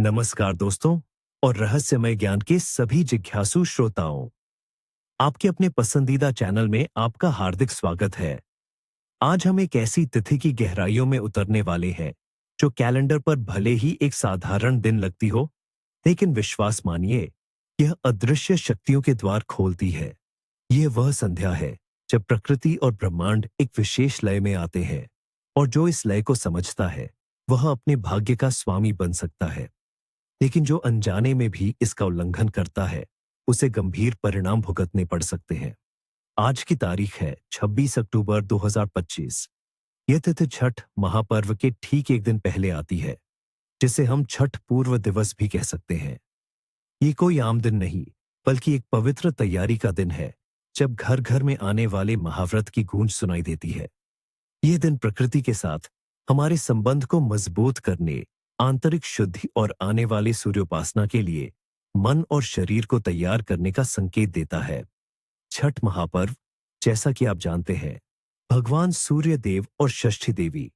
नमस्कार दोस्तों और रहस्यमय ज्ञान के सभी जिज्ञासु श्रोताओं। आपके अपने पसंदीदा चैनल में आपका हार्दिक स्वागत है। आज हम एक ऐसी तिथि की गहराइयों में उतरने वाले हैं जो कैलेंडर पर भले ही एक साधारण दिन लगती हो, लेकिन विश्वास मानिए, यह अदृश्य शक्तियों के द्वार खोलती है। यह वह संध्या है जब प्रकृति और ब्रह्मांड एक विशेष लय में आते हैं, और जो इस लय को समझता है वह अपने भाग्य का स्वामी बन सकता है। लेकिन जो अनजाने में भी इसका उल्लंघन करता है, उसे गंभीर परिणाम भुगतने पड़ सकते हैं। आज की तारीख है 26 अक्टूबर 2025। यह तिथि छठ महापर्व के ठीक एक दिन पहले आती है, जिसे हम छठ पूर्व दिवस भी कह सकते हैं। ये कोई आम दिन नहीं, बल्कि एक पवित्र तैयारी का दिन है, जब घर घर में आने वाले महाव्रत की गूंज सुनाई देती है। यह दिन प्रकृति के साथ हमारे संबंध को मजबूत करने, आंतरिक शुद्धि और आने वाली सूर्योपासना के लिए मन और शरीर को तैयार करने का संकेत देता है। छठ महापर्व, जैसा कि आप जानते हैं, भगवान सूर्य देव और षष्ठी देवी,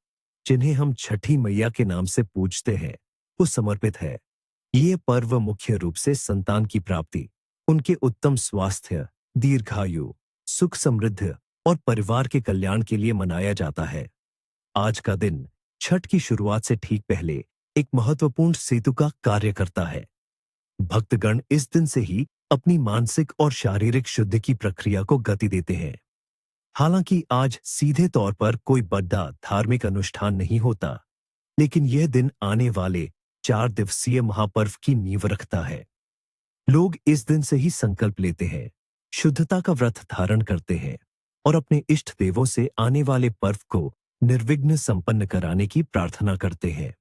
जिन्हें हम छठी मैया के नाम से पूजते हैं, को समर्पित है। ये पर्व मुख्य रूप से संतान की प्राप्ति, उनके उत्तम स्वास्थ्य, दीर्घायु, सुख समृद्धि और परिवार के कल्याण के लिए मनाया जाता है। आज का दिन छठ की शुरुआत से ठीक पहले एक महत्वपूर्ण सेतु का कार्य करता है। भक्तगण इस दिन से ही अपनी मानसिक और शारीरिक शुद्धि की प्रक्रिया को गति देते हैं। हालांकि आज सीधे तौर पर कोई बड़ा धार्मिक अनुष्ठान नहीं होता, लेकिन यह दिन आने वाले 4 दिवसीय महापर्व की नींव रखता है। लोग इस दिन से ही संकल्प लेते हैं, शुद्धता का व्रत धारण करते हैं और अपने इष्ट देवों से आने वाले पर्व को निर्विघ्न संपन्न कराने की प्रार्थना करते हैं।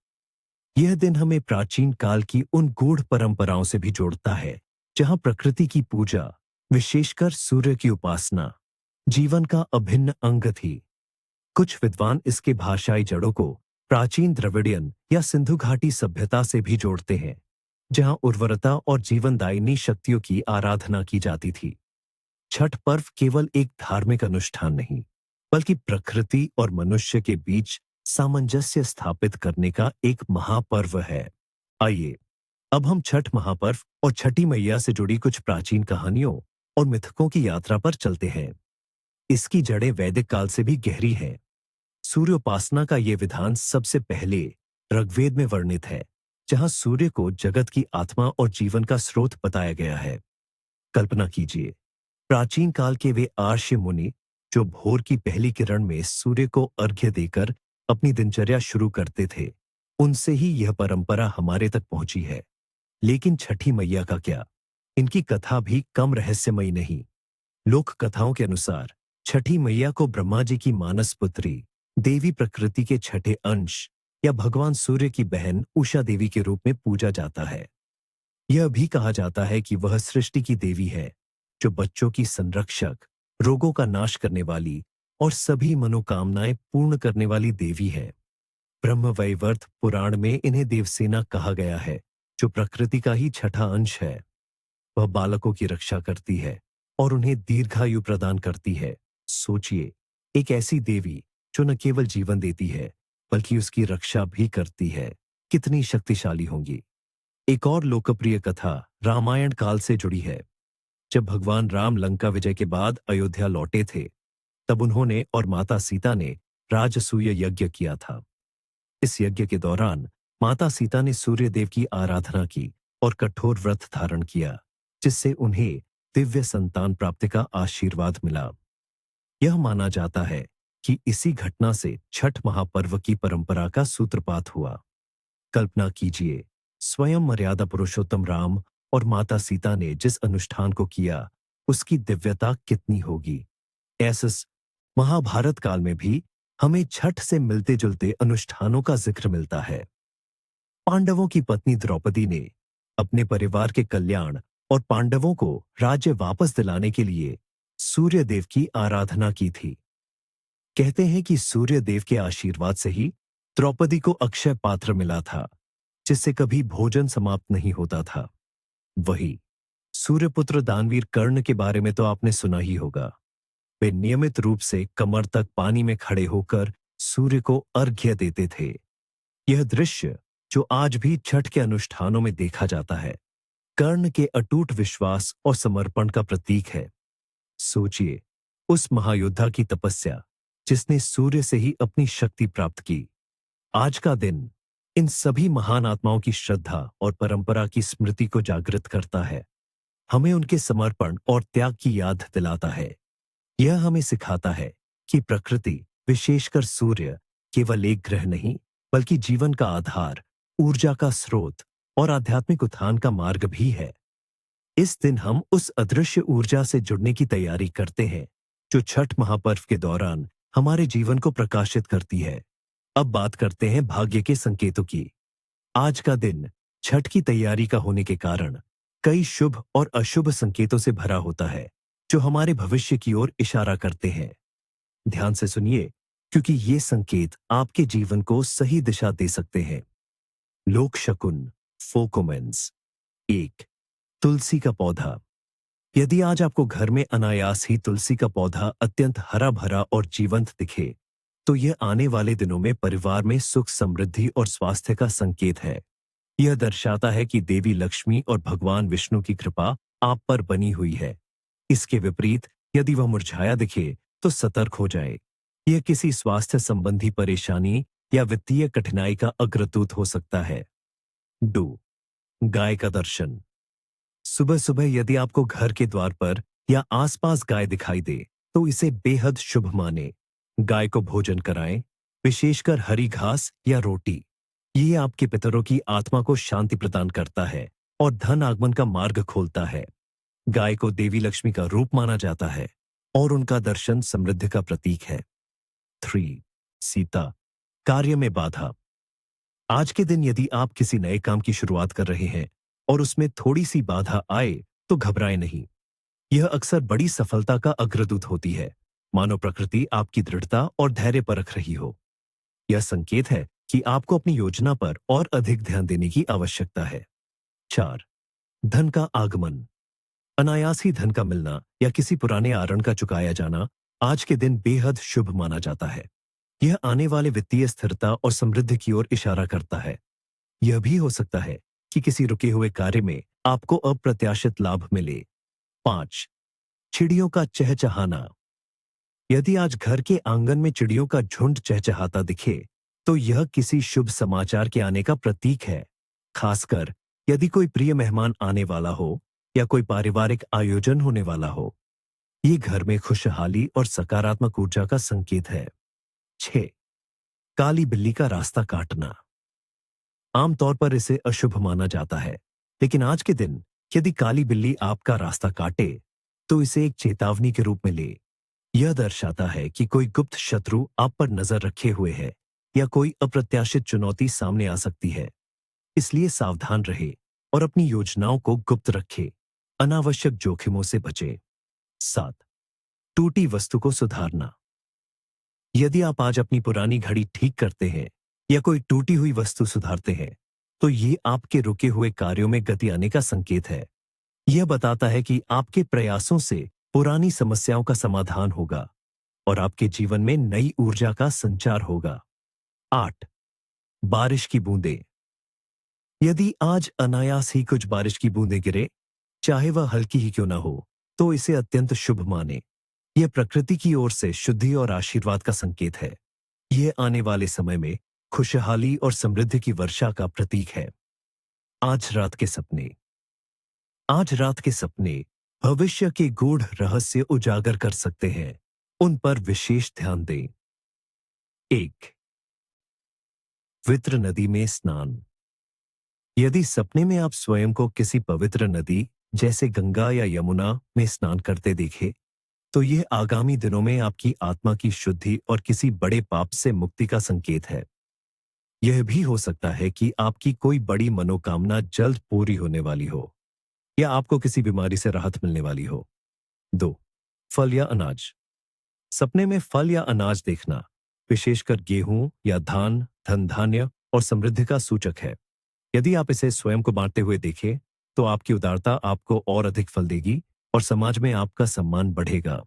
यह दिन हमें प्राचीन काल की उन गूढ़ परंपराओं से भी जोड़ता है, जहां प्रकृति की पूजा, विशेषकर सूर्य की उपासना, जीवन का अभिन्न अंग थी। कुछ विद्वान इसके भाषाई जड़ों को प्राचीन द्रविडियन या सिंधु घाटी सभ्यता से भी जोड़ते हैं, जहां उर्वरता और जीवनदायिनी शक्तियों की आराधना की जाती थी। छठ पर्व केवल एक धार्मिक अनुष्ठान नहीं, बल्कि प्रकृति और मनुष्य के बीच सामंजस्य स्थापित करने का एक महापर्व है। आइए अब हम छठ महापर्व और छठी मैया से जुड़ी कुछ प्राचीन कहानियों और मिथकों की यात्रा पर चलते हैं। इसकी जड़ें वैदिक काल से भी गहरी हैं। सूर्योपासना का यह विधान सबसे पहले ऋग्वेद में वर्णित है, जहां सूर्य को जगत की आत्मा और जीवन का स्रोत बताया गया है। कल्पना कीजिए, प्राचीन काल के वे आर्ष्य मुनि जो भोर की पहली किरण में सूर्य को अर्घ्य देकर अपनी दिनचर्या शुरू करते थे, उनसे ही यह परंपरा हमारे तक पहुंची है। लेकिन छठी मैया का क्या? इनकी कथा भी कम रहस्यमयी नहीं। लोक कथाओं के अनुसार छठी मैया को ब्रह्मा जी की मानस पुत्री, देवी प्रकृति के छठे अंश या भगवान सूर्य की बहन उषा देवी के रूप में पूजा जाता है। यह भी कहा जाता है कि वह सृष्टि की देवी है, जो बच्चों की संरक्षक, रोगों का नाश करने वाली और सभी मनोकामनाएं पूर्ण करने वाली देवी है। ब्रह्मवैवर्त पुराण में इन्हें देवसेना कहा गया है, जो प्रकृति का ही छठा अंश है। वह बालकों की रक्षा करती है और उन्हें दीर्घायु प्रदान करती है। सोचिए, एक ऐसी देवी जो न केवल जीवन देती है, बल्कि उसकी रक्षा भी करती है, कितनी शक्तिशाली होंगी। एक और लोकप्रिय कथा रामायण काल से जुड़ी है। जब भगवान राम लंका विजय के बाद अयोध्या लौटे थे, तब उन्होंने और माता सीता ने राजसूय यज्ञ किया था। इस यज्ञ के दौरान माता सीता ने सूर्य देव की आराधना की और कठोर व्रत धारण किया, जिससे उन्हें दिव्य संतान प्राप्ति का आशीर्वाद मिला। यह माना जाता है कि इसी घटना से छठ महापर्व की परंपरा का सूत्रपात हुआ। कल्पना कीजिए, स्वयं मर्यादा पुरुषोत्तम राम और माता सीता ने जिस अनुष्ठान को किया, उसकी दिव्यता कितनी होगी। ऐसे महाभारत काल में भी हमें छठ से मिलते जुलते अनुष्ठानों का जिक्र मिलता है। पांडवों की पत्नी द्रौपदी ने अपने परिवार के कल्याण और पांडवों को राज्य वापस दिलाने के लिए सूर्य देव की आराधना की थी। कहते हैं कि सूर्य देव के आशीर्वाद से ही द्रौपदी को अक्षय पात्र मिला था, जिससे कभी भोजन समाप्त नहीं होता था। वही सूर्यपुत्र दानवीर कर्ण के बारे में तो आपने सुना ही होगा। वे नियमित रूप से कमर तक पानी में खड़े होकर सूर्य को अर्घ्य देते थे। यह दृश्य जो आज भी छठ के अनुष्ठानों में देखा जाता है, कर्ण के अटूट विश्वास और समर्पण का प्रतीक है। सोचिए, उस महायोद्धा की तपस्या जिसने सूर्य से ही अपनी शक्ति प्राप्त की। आज का दिन इन सभी महान आत्माओं की श्रद्धा और परंपरा की स्मृति को जागृत करता है। हमें उनके समर्पण और त्याग की याद दिलाता है। यह हमें सिखाता है कि प्रकृति, विशेषकर सूर्य, केवल एक ग्रह नहीं, बल्कि जीवन का आधार, ऊर्जा का स्रोत और आध्यात्मिक उत्थान का मार्ग भी है। इस दिन हम उस अदृश्य ऊर्जा से जुड़ने की तैयारी करते हैं, जो छठ महापर्व के दौरान हमारे जीवन को प्रकाशित करती है। अब बात करते हैं भाग्य के संकेतों की। आज का दिन छठ की तैयारी का होने के कारण कई शुभ और अशुभ संकेतों से भरा होता है, जो हमारे भविष्य की ओर इशारा करते हैं। ध्यान से सुनिए, क्योंकि ये संकेत आपके जीवन को सही दिशा दे सकते हैं। लोक शकुन, फोक ओमेन्स। 1, तुलसी का पौधा। यदि आज आपको घर में अनायास ही तुलसी का पौधा अत्यंत हरा भरा और जीवंत दिखे, तो यह आने वाले दिनों में परिवार में सुख, समृद्धि और स्वास्थ्य का संकेत है। यह दर्शाता है कि देवी लक्ष्मी और भगवान विष्णु की कृपा आप पर बनी हुई है। इसके विपरीत यदि वह मुरझाया दिखे, तो सतर्क हो जाए। यह किसी स्वास्थ्य संबंधी परेशानी या वित्तीय कठिनाई का अग्रदूत हो सकता है। 2, गाय का दर्शन। सुबह सुबह यदि आपको घर के द्वार पर या आसपास गाय दिखाई दे, तो इसे बेहद शुभ माने। गाय को भोजन कराएं, विशेषकर हरी घास या रोटी। ये आपके पितरों की आत्मा को शांति प्रदान करता है और धन आगमन का मार्ग खोलता है। गाय को देवी लक्ष्मी का रूप माना जाता है और उनका दर्शन समृद्धि का प्रतीक है। 3, सीता, कार्य में बाधा। आज के दिन यदि आप किसी नए काम की शुरुआत कर रहे हैं और उसमें थोड़ी सी बाधा आए, तो घबराएं नहीं। यह अक्सर बड़ी सफलता का अग्रदूत होती है, मानो प्रकृति आपकी दृढ़ता और धैर्य परख रही हो। यह संकेत है कि आपको अपनी योजना पर और अधिक ध्यान देने की आवश्यकता है। 4, धन का आगमन। अनायास ही धन का मिलना या किसी पुराने आरण का चुकाया जाना आज के दिन बेहद शुभ माना जाता है। यह आने वाले वित्तीय स्थिरता और समृद्धि की ओर इशारा करता है। यह भी हो सकता है कि किसी रुके हुए कार्य में आपको अप्रत्याशित लाभ मिले। 5, चिड़ियों का चहचहाना। यदि आज घर के आंगन में चिड़ियों का झुंड चहचहाता दिखे, तो यह किसी शुभ समाचार के आने का प्रतीक है। खासकर यदि कोई प्रिय मेहमान आने वाला हो या कोई पारिवारिक आयोजन होने वाला हो। ये घर में खुशहाली और सकारात्मक ऊर्जा का संकेत है। 6, काली बिल्ली का रास्ता काटना। आमतौर पर इसे अशुभ माना जाता है, लेकिन आज के दिन यदि काली बिल्ली आपका रास्ता काटे, तो इसे एक चेतावनी के रूप में ले। यह दर्शाता है कि कोई गुप्त शत्रु आप पर नजर रखे हुए है या कोई अप्रत्याशित चुनौती सामने आ सकती है। इसलिए सावधान रहे और अपनी योजनाओं को गुप्त रखे। अनावश्यक जोखिमों से बचे। 7, टूटी वस्तु को सुधारना। यदि आप आज अपनी पुरानी घड़ी ठीक करते हैं या कोई टूटी हुई वस्तु सुधारते हैं, तो ये आपके रुके हुए कार्यों में गति आने का संकेत है। यह बताता है कि आपके प्रयासों से पुरानी समस्याओं का समाधान होगा और आपके जीवन में नई ऊर्जा का संचार होगा। 8, बारिश की बूंदें। यदि आज अनायास ही कुछ बारिश की बूंदें गिरे, चाहे वह हल्की ही क्यों ना हो, तो इसे अत्यंत शुभ माने। यह प्रकृति की ओर से शुद्धि और आशीर्वाद का संकेत है। यह आने वाले समय में खुशहाली और समृद्धि की वर्षा का प्रतीक है। आज रात के सपने। आज रात के सपने भविष्य के गूढ़ रहस्य उजागर कर सकते हैं। उन पर विशेष ध्यान दें। 1, पवित्र नदी में स्नान। यदि सपने में आप स्वयं को किसी पवित्र नदी जैसे गंगा या यमुना में स्नान करते देखें, तो यह आगामी दिनों में आपकी आत्मा की शुद्धि और किसी बड़े पाप से मुक्ति का संकेत है। यह भी हो सकता है कि आपकी कोई बड़ी मनोकामना जल्द पूरी होने वाली हो या आपको किसी बीमारी से राहत मिलने वाली हो। 2, फल या अनाज। सपने में फल या अनाज देखना, विशेषकर गेहूं या धान, धन धान्य और समृद्धि का सूचक है। यदि आप इसे स्वयं को बांटते हुए देखें, तो आपकी उदारता आपको और अधिक फल देगी और समाज में आपका सम्मान बढ़ेगा।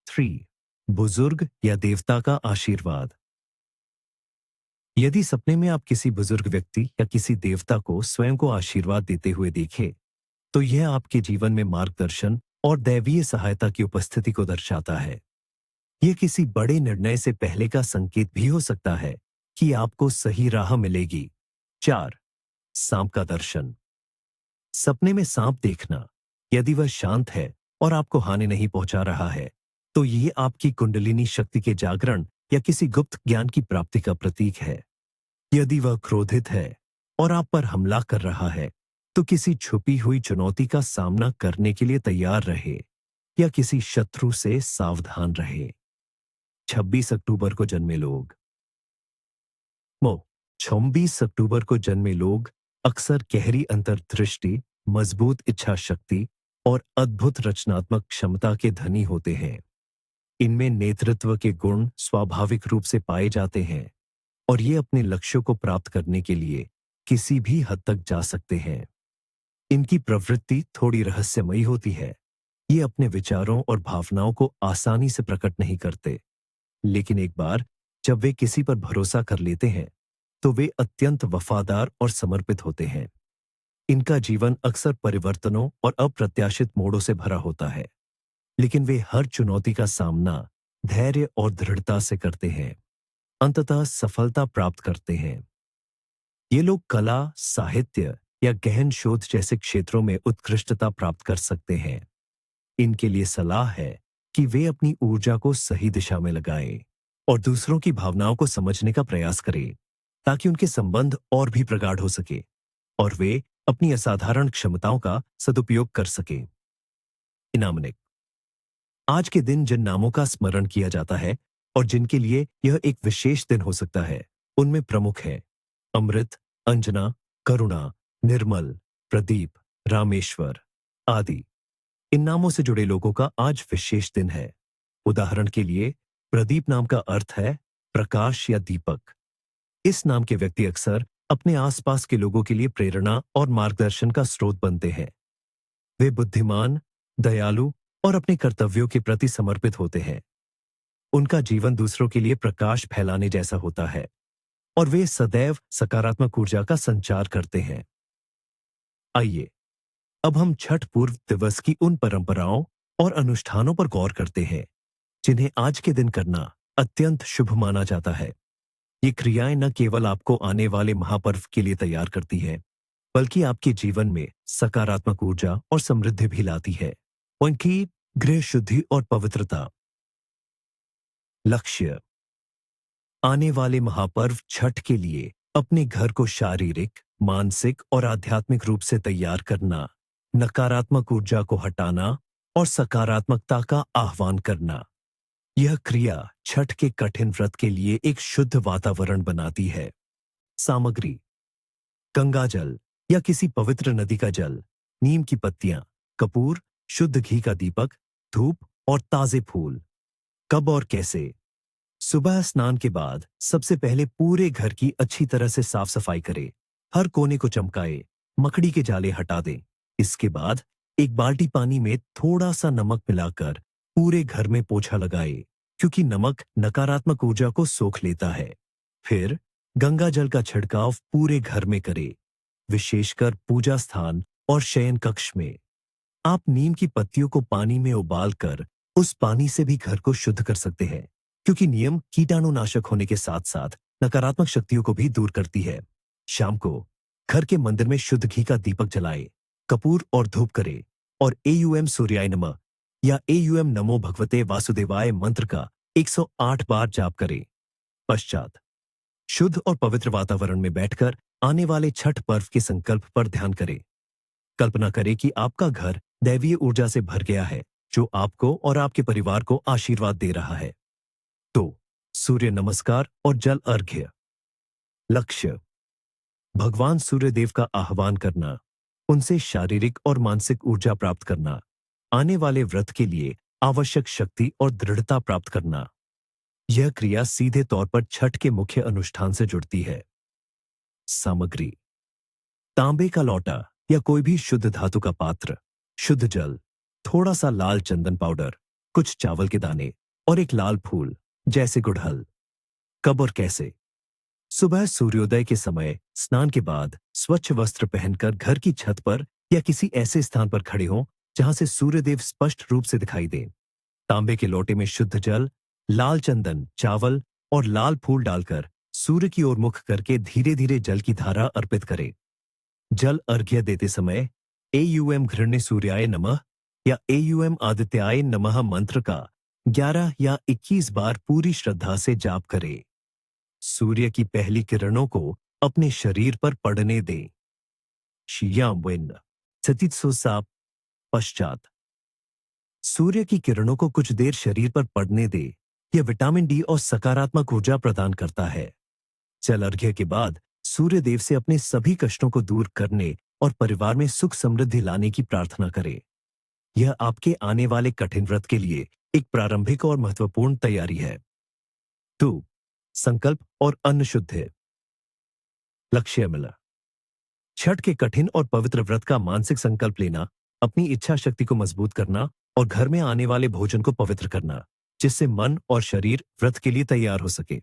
3, बुजुर्ग या देवता का आशीर्वाद। यदि सपने में आप किसी बुजुर्ग व्यक्ति या किसी देवता को स्वयं को आशीर्वाद देते हुए देखें, तो यह आपके जीवन में मार्गदर्शन और दैवीय सहायता की उपस्थिति को दर्शाता है। यह किसी बड़े निर्णय से पहले का संकेत भी हो सकता है कि आपको सही राह मिलेगी। 4. सांप का दर्शन। सपने में सांप देखना, यदि वह शांत है और आपको हानि नहीं पहुंचा रहा है, तो ये आपकी कुंडलिनी शक्ति के जागरण या किसी गुप्त ज्ञान की प्राप्ति का प्रतीक है। यदि वह क्रोधित है और आप पर हमला कर रहा है, तो किसी छुपी हुई चुनौती का सामना करने के लिए तैयार रहे या किसी शत्रु से सावधान रहे। 26 अक्टूबर को जन्मे लोग। 26 अक्टूबर को जन्मे लोग अक्सर गहरी अंतर्दृष्टि, मजबूत इच्छा शक्ति और अद्भुत रचनात्मक क्षमता के धनी होते हैं। इनमें नेतृत्व के गुण स्वाभाविक रूप से पाए जाते हैं और ये अपने लक्ष्यों को प्राप्त करने के लिए किसी भी हद तक जा सकते हैं। इनकी प्रवृत्ति थोड़ी रहस्यमयी होती है। ये अपने विचारों और भावनाओं को आसानी से प्रकट नहीं करते, लेकिन एक बार जब वे किसी पर भरोसा कर लेते हैं, तो वे अत्यंत वफादार और समर्पित होते हैं। इनका जीवन अक्सर परिवर्तनों और अप्रत्याशित मोड़ों से भरा होता है, लेकिन वे हर चुनौती का सामना धैर्य और दृढ़ता से करते हैं। अंततः सफलता प्राप्त करते हैं। ये लोग कला, साहित्य या गहन शोध जैसे क्षेत्रों में उत्कृष्टता प्राप्त कर सकते हैं। इनके लिए सलाह है कि वे अपनी ऊर्जा को सही दिशा में लगाएं और दूसरों की भावनाओं को समझने का प्रयास करें, ताकि उनके संबंध और भी प्रगाढ़ हो सके और वे अपनी असाधारण क्षमताओं का सदुपयोग कर सकें। इनामनिक। आज के दिन जिन नामों का स्मरण किया जाता है और जिनके लिए यह एक विशेष दिन हो सकता है, उनमें प्रमुख है अमृत, अंजना, करुणा, निर्मल, प्रदीप, रामेश्वर आदि। इन नामों से जुड़े लोगों का आज विशेष दिन है। उदाहरण के लिए, प्रदीप नाम का अर्थ है प्रकाश या दीपक। इस नाम के व्यक्ति अक्सर अपने आसपास के लोगों के लिए प्रेरणा और मार्गदर्शन का स्रोत बनते हैं। वे बुद्धिमान, दयालु और अपने कर्तव्यों के प्रति समर्पित होते हैं। उनका जीवन दूसरों के लिए प्रकाश फैलाने जैसा होता है और वे सदैव सकारात्मक ऊर्जा का संचार करते हैं। आइए अब हम छठ पूर्व दिवस की उन परंपराओं और अनुष्ठानों पर गौर करते हैं जिन्हें आज के दिन करना अत्यंत शुभ माना जाता है। ये क्रियाएं न केवल आपको आने वाले महापर्व के लिए तैयार करती हैं, बल्कि आपके जीवन में सकारात्मक ऊर्जा और समृद्धि भी लाती है। उनकी गृह शुद्धि और पवित्रता। लक्ष्य। आने वाले महापर्व छठ के लिए अपने घर को शारीरिक, मानसिक और आध्यात्मिक रूप से तैयार करना, नकारात्मक ऊर्जा को हटाना और सकारात्मकता का आह्वान करना। यह क्रिया छठ के कठिन व्रत के लिए एक शुद्ध वातावरण बनाती है। सामग्री: गंगा जल या किसी पवित्र नदी का जल, नीम की पत्तियां, कपूर, शुद्ध घी का दीपक, धूप और ताजे फूल। कब और कैसे? सुबह स्नान के बाद सबसे पहले पूरे घर की अच्छी तरह से साफ सफाई करें। हर कोने को चमकाए, मकड़ी के जाले हटा दें। इसके बाद एक बाल्टी पानी में थोड़ा सा नमक मिलाकर पूरे घर में पोछा लगाए, क्योंकि नमक नकारात्मक ऊर्जा को सोख लेता है। फिर गंगा जल का छिड़काव पूरे घर में करें, विशेषकर पूजा स्थान और शयन कक्ष में। आप नीम की पत्तियों को पानी में उबालकर उस पानी से भी घर को शुद्ध कर सकते हैं, क्योंकि नीम कीटाणुनाशक होने के साथ साथ नकारात्मक शक्तियों को भी दूर करती है। शाम को घर के मंदिर में शुद्ध घी का दीपक जलाए, कपूर और धूप करे और एयूएम सूर्याय नमः या एयूएम नमो भगवते वासुदेवाय मंत्र का 108 बार जाप करें। पश्चात शुद्ध और पवित्र वातावरण में बैठकर आने वाले छठ पर्व के संकल्प पर ध्यान करें। कल्पना करें कि आपका घर दैवीय ऊर्जा से भर गया है, जो आपको और आपके परिवार को आशीर्वाद दे रहा है। तो सूर्य नमस्कार और जल अर्घ्य। लक्ष्य: भगवान सूर्यदेव का आह्वान करना, उनसे शारीरिक और मानसिक ऊर्जा प्राप्त करना, आने वाले व्रत के लिए आवश्यक शक्ति और दृढ़ता प्राप्त करना। यह क्रिया सीधे तौर पर छठ के मुख्य अनुष्ठान से जुड़ती है। सामग्री: तांबे का लोटा या कोई भी शुद्ध धातु का पात्र, शुद्ध जल, थोड़ा सा लाल चंदन पाउडर, कुछ चावल के दाने और एक लाल फूल जैसे गुड़हल। कब और कैसे? सुबह सूर्योदय के समय स्नान के बाद स्वच्छ वस्त्र पहनकर घर की छत पर या किसी ऐसे स्थान पर खड़े हों जहां से सूर्यदेव स्पष्ट रूप से दिखाई दें। तांबे के लोटे में शुद्ध जल, लाल चंदन, चावल और लाल फूल डालकर सूर्य की ओर मुख करके धीरे धीरे जल की धारा अर्पित करें। जल अर्घ्य देते समय एयूएम घृण्य सूर्याय नमः या एयूएम आदित्याय नमः मंत्र का 11 या 21 बार पूरी श्रद्धा से जाप करें। सूर्य की पहली किरणों को अपने शरीर पर पड़ने दें। शियाम्विन सतित्सोसाप पश्चात सूर्य की किरणों को कुछ देर शरीर पर पड़ने दे। यह विटामिन डी और सकारात्मक ऊर्जा प्रदान करता है। जल अर्घ्य के बाद सूर्य देव से अपने सभी कष्टों को दूर करने और परिवार में सुख समृद्धि लाने की प्रार्थना करें। यह आपके आने वाले कठिन व्रत के लिए एक प्रारंभिक और महत्वपूर्ण तैयारी है। 2. संकल्प और अन्न शुद्ध। लक्ष्य मिला। छठ के कठिन और पवित्र व्रत का मानसिक संकल्प लेना, अपनी इच्छा शक्ति को मजबूत करना और घर में आने वाले भोजन को पवित्र करना, जिससे मन और शरीर व्रत के लिए तैयार हो सके।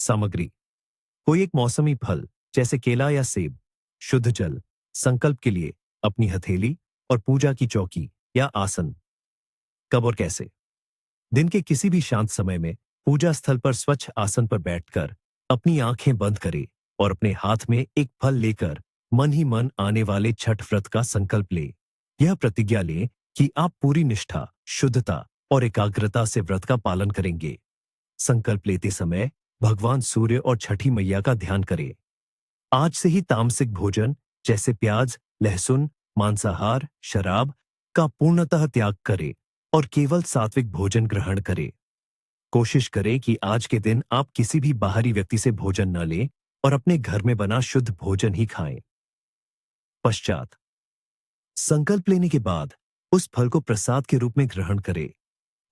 सामग्री: कोई एक मौसमी फल जैसे केला या सेब, शुद्ध जल, संकल्प के लिए अपनी हथेली और पूजा की चौकी या आसन। कब और कैसे? दिन के किसी भी शांत समय में पूजा स्थल पर स्वच्छ आसन पर बैठकर अपनी आंखें बंद करें और अपने हाथ में एक फल लेकर मन ही मन आने वाले छठ व्रत का संकल्प लें। यह प्रतिज्ञा लें कि आप पूरी निष्ठा, शुद्धता और एकाग्रता से व्रत का पालन करेंगे। संकल्प लेते समय भगवान सूर्य और छठी मैया का ध्यान करें। आज से ही तामसिक भोजन जैसे प्याज, लहसुन, मांसाहार, शराब का पूर्णतः त्याग करें और केवल सात्विक भोजन ग्रहण करें। कोशिश करें कि आज के दिन आप किसी भी बाहरी व्यक्ति से भोजन न लें और अपने घर में बना शुद्ध भोजन ही खाएं। पश्चात संकल्प लेने के बाद उस फल को प्रसाद के रूप में ग्रहण करें।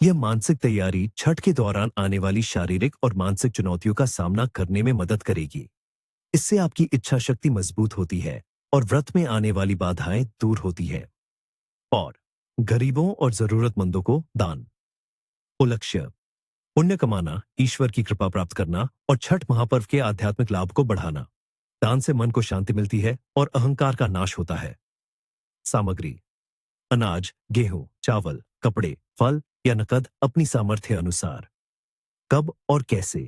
यह मानसिक तैयारी छठ के दौरान आने वाली शारीरिक और मानसिक चुनौतियों का सामना करने में मदद करेगी। इससे आपकी इच्छा शक्ति मजबूत होती है और व्रत में आने वाली बाधाएं दूर होती है। और गरीबों और जरूरतमंदों को दान। लक्ष्य: पुण्य कमाना, ईश्वर की कृपा प्राप्त करना और छठ महापर्व के आध्यात्मिक लाभ को बढ़ाना। दान से मन को शांति मिलती है और अहंकार का नाश होता है। सामग्री: अनाज, गेहूं, चावल, कपड़े, फल या नकद अपनी सामर्थ्य अनुसार। कब और कैसे?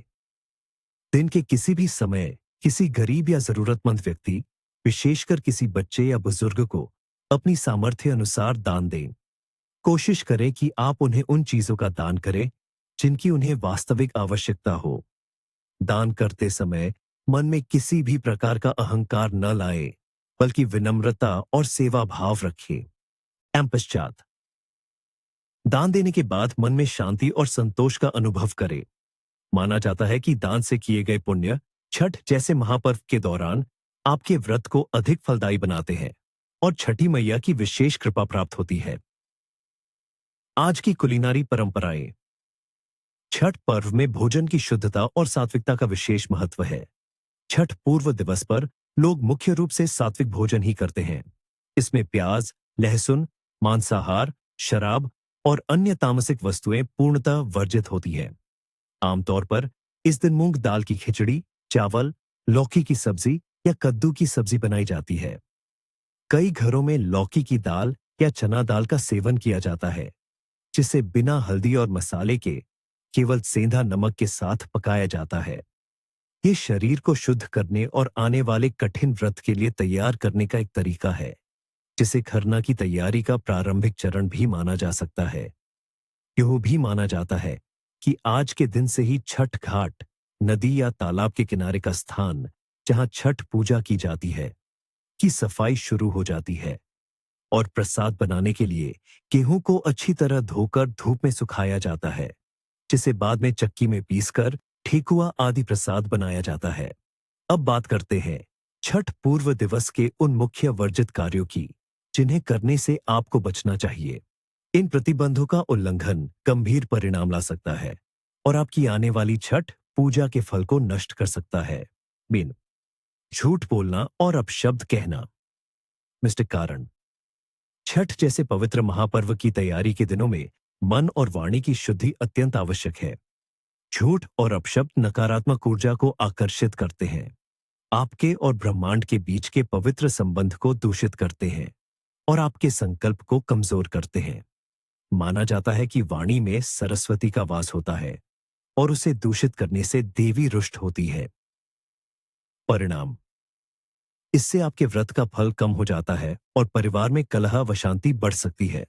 दिन के किसी भी समय किसी गरीब या जरूरतमंद व्यक्ति, विशेषकर किसी बच्चे या बुजुर्ग को अपनी सामर्थ्य अनुसार दान दें। कोशिश करें कि आप उन्हें उन चीजों का दान करें जिनकी उन्हें वास्तविक आवश्यकता हो। दान करते समय मन में किसी भी प्रकार का अहंकार न लाएं, बल्कि विनम्रता और सेवा भाव रखें। पश्चात दान देने के बाद मन में शांति और संतोष का अनुभव करें। माना जाता है कि दान से किए गए पुण्य छठ जैसे महापर्व के दौरान आपके व्रत को अधिक फलदायी बनाते हैं और छठी मैया की विशेष कृपा प्राप्त होती है। आज की कुलिनारी परंपराएं। छठ पर्व में भोजन की शुद्धता और सात्विकता का विशेष महत्व है। छठ पूर्व दिवस पर लोग मुख्य रूप से सात्विक भोजन ही करते हैं। इसमें प्याज, लहसुन, मांसाहार, शराब और अन्य तामसिक वस्तुएं पूर्णतः वर्जित होती हैं। आमतौर पर इस दिन मूंग दाल की खिचड़ी, चावल, लौकी की सब्जी या कद्दू की सब्जी बनाई जाती है। कई घरों में लौकी की दाल या चना दाल का सेवन किया जाता है, जिसे बिना हल्दी और मसाले के केवल सेंधा नमक के साथ पकाया जाता है। ये शरीर को शुद्ध करने और आने वाले कठिन व्रत के लिए तैयार करने का एक तरीका है, जिसे खरना की तैयारी का प्रारंभिक चरण भी माना जा सकता है। यह भी माना जाता है कि आज के दिन से ही छठ घाट, नदी या तालाब के किनारे का स्थान जहां छठ पूजा की जाती है, की सफाई शुरू हो जाती है और प्रसाद बनाने के लिए गेहूं को अच्छी तरह धोकर धूप में सुखाया जाता है, जिसे बाद में चक्की में पीसकर ठेकुआ आदि प्रसाद बनाया जाता है। अब बात करते हैं छठ पूर्व दिवस के उन मुख्य वर्जित कार्यों की, जिन्हें करने से आपको बचना चाहिए। इन प्रतिबंधों का उल्लंघन गंभीर परिणाम ला सकता है और आपकी आने वाली छठ पूजा के फल को नष्ट कर सकता है। बिन झूठ बोलना और अपशब्द कहना। मिस्टर कारण: छठ जैसे पवित्र महापर्व की तैयारी के दिनों में मन और वाणी की शुद्धि अत्यंत आवश्यक है। झूठ और अपशब्द नकारात्मक ऊर्जा को आकर्षित करते हैं, आपके और ब्रह्मांड के बीच के पवित्र संबंध को दूषित करते हैं और आपके संकल्प को कमजोर करते हैं। माना जाता है कि वाणी में सरस्वती का वास होता है और उसे दूषित करने से देवी रुष्ट होती है। परिणाम, इससे आपके व्रत का फल कम हो जाता है और परिवार में कलह व अशांति बढ़ सकती है।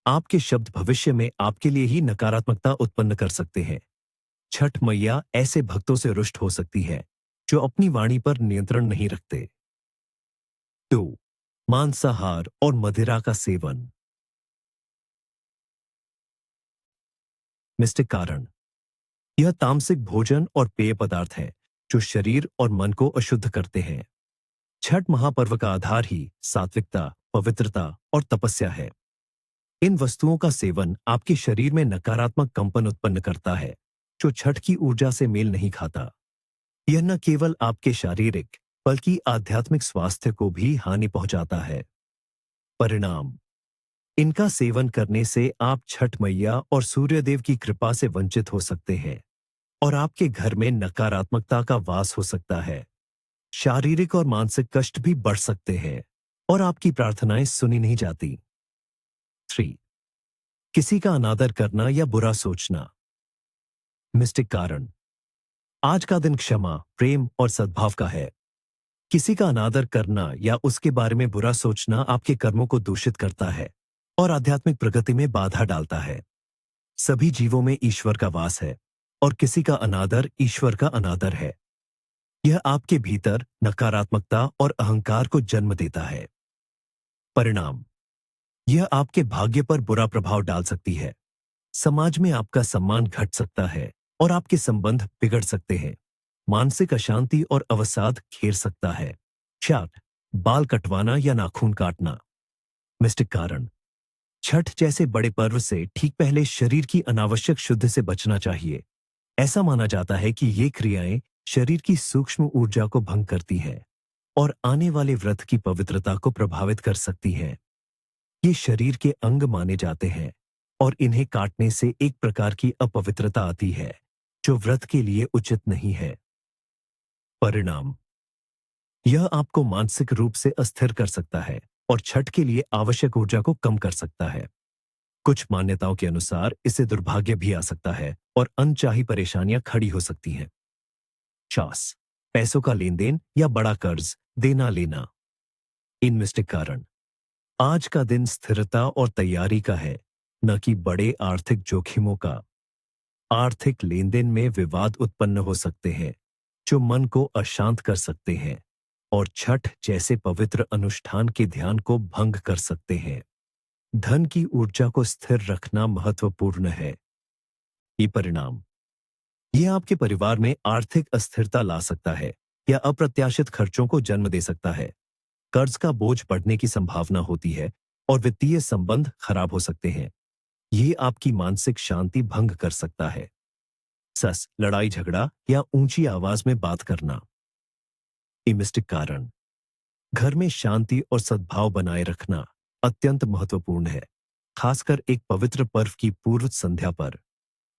आपके शब्द भविष्य में आपके लिए ही नकारात्मकता उत्पन्न कर सकते हैं। छठ मैया ऐसे भक्तों से रुष्ट हो सकती है जो अपनी वाणी पर नियंत्रण नहीं रखते। 2. मांसाहार और मदिरा का सेवन। मिस्टिक कारण, यह तामसिक भोजन और पेय पदार्थ है जो शरीर और मन को अशुद्ध करते हैं। छठ महापर्व का आधार ही सात्विकता, पवित्रता और तपस्या है। इन वस्तुओं का सेवन आपके शरीर में नकारात्मक कंपन उत्पन्न करता है जो छठ की ऊर्जा से मेल नहीं खाता। यह न केवल आपके शारीरिक बल्कि आध्यात्मिक स्वास्थ्य को भी हानि पहुंचाता है। परिणाम, इनका सेवन करने से आप छठ मैया और सूर्यदेव की कृपा से वंचित हो सकते हैं और आपके घर में नकारात्मकता का वास हो सकता है। शारीरिक और मानसिक कष्ट भी बढ़ सकते हैं और आपकी प्रार्थनाएं सुनी नहीं जाती। 3. किसी का अनादर करना या बुरा सोचना। मिस्टिक कारण, आज का दिन क्षमा, प्रेम और सद्भाव का है। किसी का अनादर करना या उसके बारे में बुरा सोचना आपके कर्मों को दूषित करता है और आध्यात्मिक प्रगति में बाधा डालता है। सभी जीवों में ईश्वर का वास है और किसी का अनादर ईश्वर का अनादर है। यह आपके भीतर नकारात्मकता और अहंकार को जन्म देता है। परिणाम, यह आपके भाग्य पर बुरा प्रभाव डाल सकती है। समाज में आपका सम्मान घट सकता है और आपके संबंध बिगड़ सकते हैं। मानसिक अशांति और अवसाद घेर सकता है। 4. बाल कटवाना या नाखून काटना। मिस्टिक कारण, छठ जैसे बड़े पर्व से ठीक पहले शरीर की अनावश्यक शुद्ध से बचना चाहिए। ऐसा माना जाता है कि ये क्रियाएं शरीर की सूक्ष्म ऊर्जा को भंग करती हैं और आने वाले व्रत की पवित्रता को प्रभावित कर सकती हैं। ये शरीर के अंग माने जाते हैं और इन्हें काटने से एक प्रकार की अपवित्रता आती है जो व्रत के लिए उचित नहीं है। परिणाम, यह आपको मानसिक रूप से अस्थिर कर सकता है और छठ के लिए आवश्यक ऊर्जा को कम कर सकता है। कुछ मान्यताओं के अनुसार इससे दुर्भाग्य भी आ सकता है और अनचाही परेशानियां खड़ी हो सकती हैं। 4. पैसों का लेन देन या बड़ा कर्ज देना लेना। इन मिस्टिक कारण, आज का दिन स्थिरता और तैयारी का है, न कि बड़े आर्थिक जोखिमों का। आर्थिक लेन देन में विवाद उत्पन्न हो सकते हैं जो मन को अशांत कर सकते हैं और छठ जैसे पवित्र अनुष्ठान के ध्यान को भंग कर सकते हैं। धन की ऊर्जा को स्थिर रखना महत्वपूर्ण है। ये परिणाम, यह आपके परिवार में आर्थिक अस्थिरता ला सकता है या अप्रत्याशित खर्चों को जन्म दे सकता है। कर्ज का बोझ बढ़ने की संभावना होती है और वित्तीय संबंध खराब हो सकते हैं। ये आपकी मानसिक शांति भंग कर सकता है। लड़ाई झगड़ा या ऊंची आवाज में बात करना। मिस्टिक कारण, घर में शांति और सद्भाव बनाए रखना अत्यंत महत्वपूर्ण है, खासकर एक पवित्र पर्व की पूर्व संध्या पर।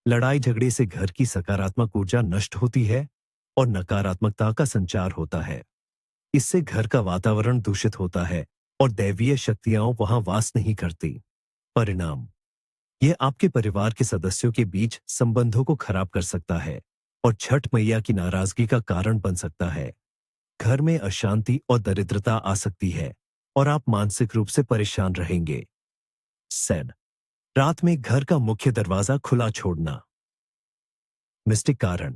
लड़ाई झगड़े से घर की सकारात्मक ऊर्जा नष्ट होती है और नकारात्मकता का संचार होता है। इससे घर का वातावरण दूषित होता है और दैवीय शक्तियां वहां वास नहीं करती। परिणाम, यह आपके परिवार के सदस्यों के बीच संबंधों को खराब कर सकता है और छठ मैया की नाराजगी का कारण बन सकता है। घर में अशांति और दरिद्रता आ सकती है और आप मानसिक रूप से परेशान रहेंगे। रात में घर का मुख्य दरवाजा खुला छोड़ना। मिस्टिक कारण,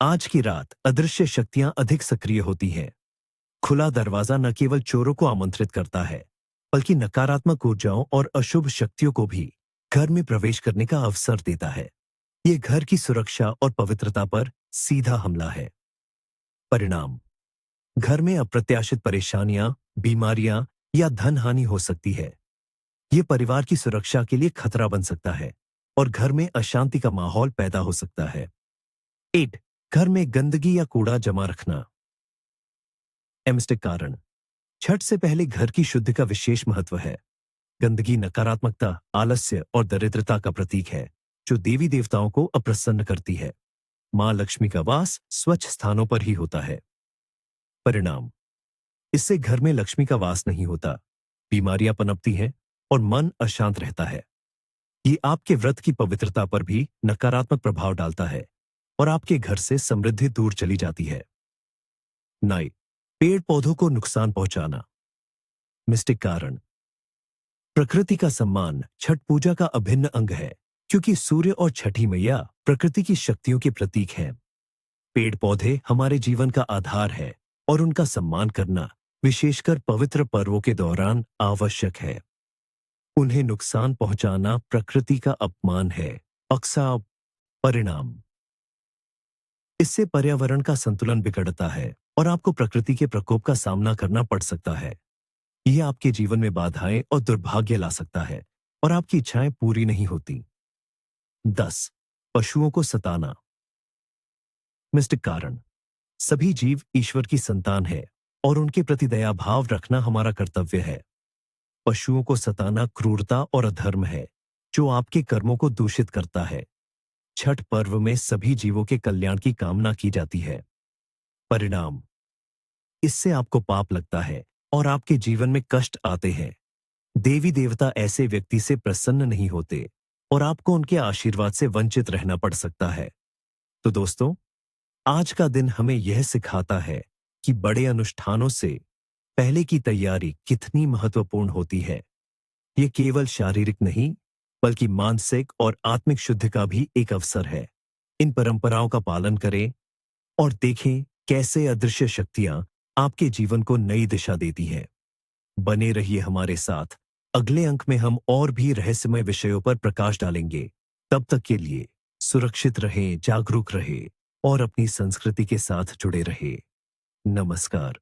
आज की रात अदृश्य शक्तियां अधिक सक्रिय होती हैं। खुला दरवाजा न केवल चोरों को आमंत्रित करता है बल्कि नकारात्मक ऊर्जाओं और अशुभ शक्तियों को भी घर में प्रवेश करने का अवसर देता है। यह घर की सुरक्षा और पवित्रता पर सीधा हमला है। परिणाम, घर में अप्रत्याशित परेशानियां, बीमारियां या धन हानि हो सकती है। यह परिवार की सुरक्षा के लिए खतरा बन सकता है और घर में अशांति का माहौल पैदा हो सकता है। 8. घर में गंदगी या कूड़ा जमा रखना। मिस्टिक कारण, छठ से पहले घर की शुद्धि का विशेष महत्व है। गंदगी नकारात्मकता, आलस्य और दरिद्रता का प्रतीक है जो देवी देवताओं को अप्रसन्न करती है। मां लक्ष्मी का वास स्वच्छ स्थानों पर ही होता है। परिणाम, इससे घर में लक्ष्मी का वास नहीं होता, बीमारियां पनपती हैं और मन अशांत रहता है। ये आपके व्रत की पवित्रता पर भी नकारात्मक प्रभाव डालता है और आपके घर से समृद्धि दूर चली जाती है। 9, पेड़ पौधों को नुकसान पहुंचाना। मिस्टिक कारण, प्रकृति का सम्मान छठ पूजा का अभिन्न अंग है, क्योंकि सूर्य और छठी मैया प्रकृति की शक्तियों के प्रतीक हैं। पेड़ पौधे हमारे जीवन का आधार है और उनका सम्मान करना विशेषकर पवित्र पर्वों के दौरान आवश्यक है। उन्हें नुकसान पहुंचाना प्रकृति का अपमान है। अक्सर परिणाम, इससे पर्यावरण का संतुलन बिगड़ता है और आपको प्रकृति के प्रकोप का सामना करना पड़ सकता है। यह आपके जीवन में बाधाएं और दुर्भाग्य ला सकता है और आपकी इच्छाएं पूरी नहीं होती। 10, पशुओं को सताना। मिस्टिक कारण, सभी जीव ईश्वर की संतान है और उनके प्रति दया भाव रखना हमारा कर्तव्य है। पशुओं को सताना क्रूरता और अधर्म है, जो आपके कर्मों को दूषित करता है। छठ पर्व में सभी जीवों के कल्याण की कामना की जाती है। परिणाम, इससे आपको पाप लगता है और आपके जीवन में कष्ट आते हैं। देवी देवता ऐसे व्यक्ति से प्रसन्न नहीं होते और आपको उनके आशीर्वाद से वंचित रहना पड़ सकता है। तो दोस्तों, आज का दिन हमें यह सिखाता है कि बड़े अनुष्ठानों से पहले की तैयारी कितनी महत्वपूर्ण होती है। ये केवल शारीरिक नहीं, बल्कि मानसिक और आत्मिक शुद्धि का भी एक अवसर है। इन परंपराओं का पालन करें और देखें कैसे अदृश्य शक्तियां आपके जीवन को नई दिशा देती हैं। बने रहिए हमारे साथ। अगले अंक में हम और भी रहस्यमय विषयों पर प्रकाश डालेंगे। तब तक के लिए सुरक्षित रहें, जागरूक रहें और अपनी संस्कृति के साथ जुड़े रहें। नमस्कार।